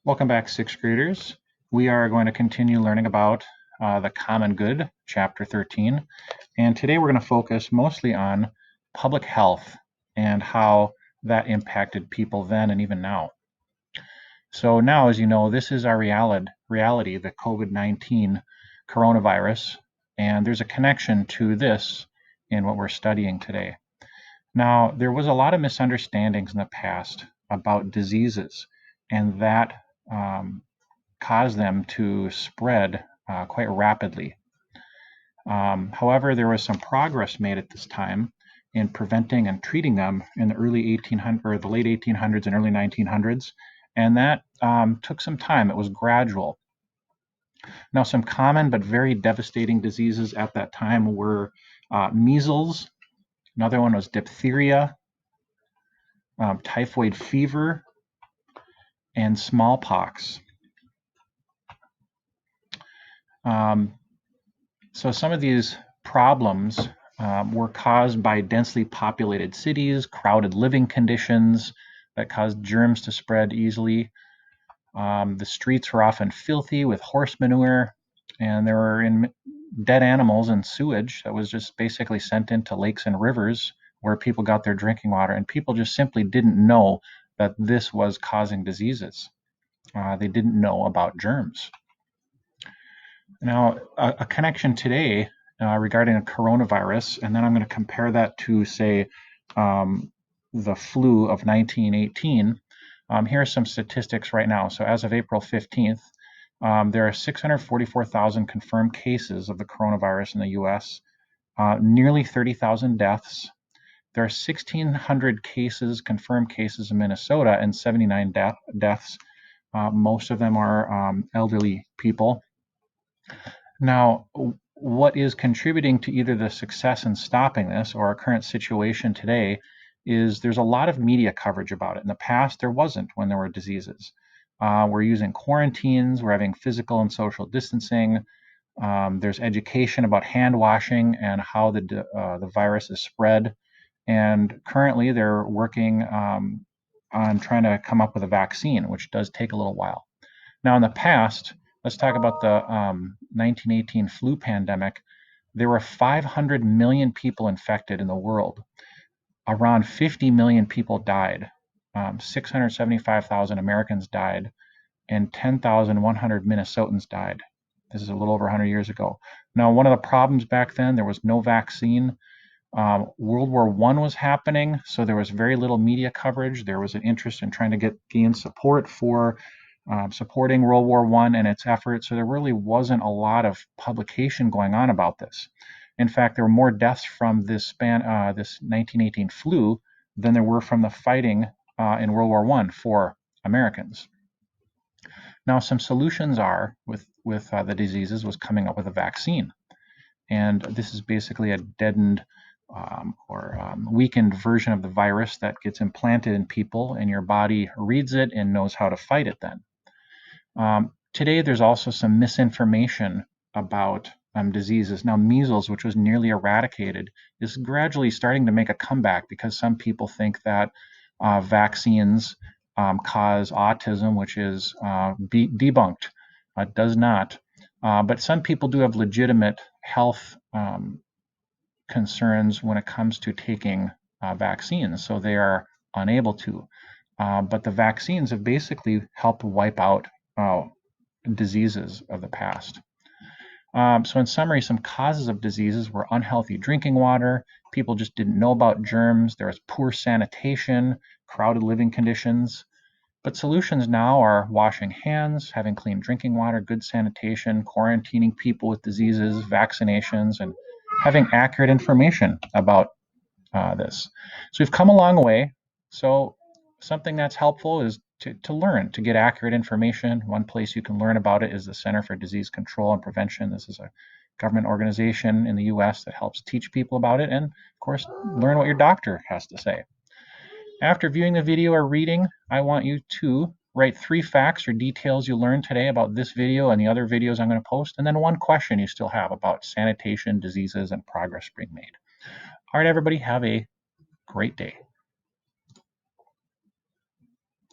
Welcome back, sixth graders. We are going to continue learning about the common good, chapter 13. And today we're going to focus mostly on public health and how that impacted people then and even now. So now, as you know, this is our reality, the COVID-19 coronavirus, and there's a connection to this in what we're studying today. Now, there was a lot of misunderstandings in the past about diseases, and that caused them to spread quite rapidly. However, there was some progress made at this time in preventing and treating them in the early 1800s or the late 1800s and early 1900s, and that took some time. It was gradual. Now, some common but very devastating diseases at that time were measles. Another one was diphtheria, typhoid fever, and smallpox. So some of these problems were caused by densely populated cities, crowded living conditions that caused germs to spread easily. The streets were often filthy with horse manure, and there were dead animals and sewage that was just basically sent into lakes and rivers where people got their drinking water, and people just simply didn't know that this was causing diseases. They didn't know about germs. Now, a connection today regarding a coronavirus, and then I'm going to compare that to, say, the flu of 1918. Here are some statistics right now. So as of April 15th, there are 644,000 confirmed cases of the coronavirus in the U.S., nearly 30,000 deaths. There are 1,600 confirmed cases in Minnesota, and 79 deaths. Most of them are elderly people. Now, what is contributing to either the success in stopping this or our current situation today is there's a lot of media coverage about it. In the past, there wasn't when there were diseases. We're using quarantines, we're having physical and social distancing. There's education about hand washing and how the virus is spread. And currently, they're working on trying to come up with a vaccine, which does take a little while. Now, in the past, let's talk about the 1918 flu pandemic. There were 500 million people infected in the world. Around 50 million people died. 675,000 Americans died, and 10,100 Minnesotans died. This is a little over 100 years ago. Now, one of the problems back then, there was no vaccine. World War I was happening, so there was very little media coverage. There was an interest in trying to gain support for supporting World War I and its efforts, so there really wasn't a lot of publication going on about this. In fact, there were more deaths from this 1918 flu than there were from the fighting in World War I for Americans. Now, some solutions are with the diseases was coming up with a vaccine, and this is basically a deadened weakened version of the virus that gets implanted in people, and your body reads it and knows how to fight it then. Today, there's also some misinformation about diseases. Now, measles, which was nearly eradicated, is gradually starting to make a comeback because some people think that vaccines cause autism, which is debunked. It does not. But some people do have legitimate health concerns when it comes to taking vaccines, so they are unable to. But the vaccines have basically helped wipe out diseases of the past. So in summary, some causes of diseases were unhealthy drinking water, people just didn't know about germs, there was poor sanitation, crowded living conditions. But solutions now are washing hands, having clean drinking water, good sanitation, quarantining people with diseases, vaccinations, and having accurate information about this. So we've come a long way. So something that's helpful is to learn, to get accurate information. One place you can learn about it is the Center for Disease Control and Prevention. This is a government organization in the US that helps teach people about it, and of course, learn what your doctor has to say. After viewing the video or reading, I want you to write 3 facts or details you learned today about this video and the other videos I'm going to post, and then 1 question you still have about sanitation, diseases, and progress being made. All right, everybody, have a great day.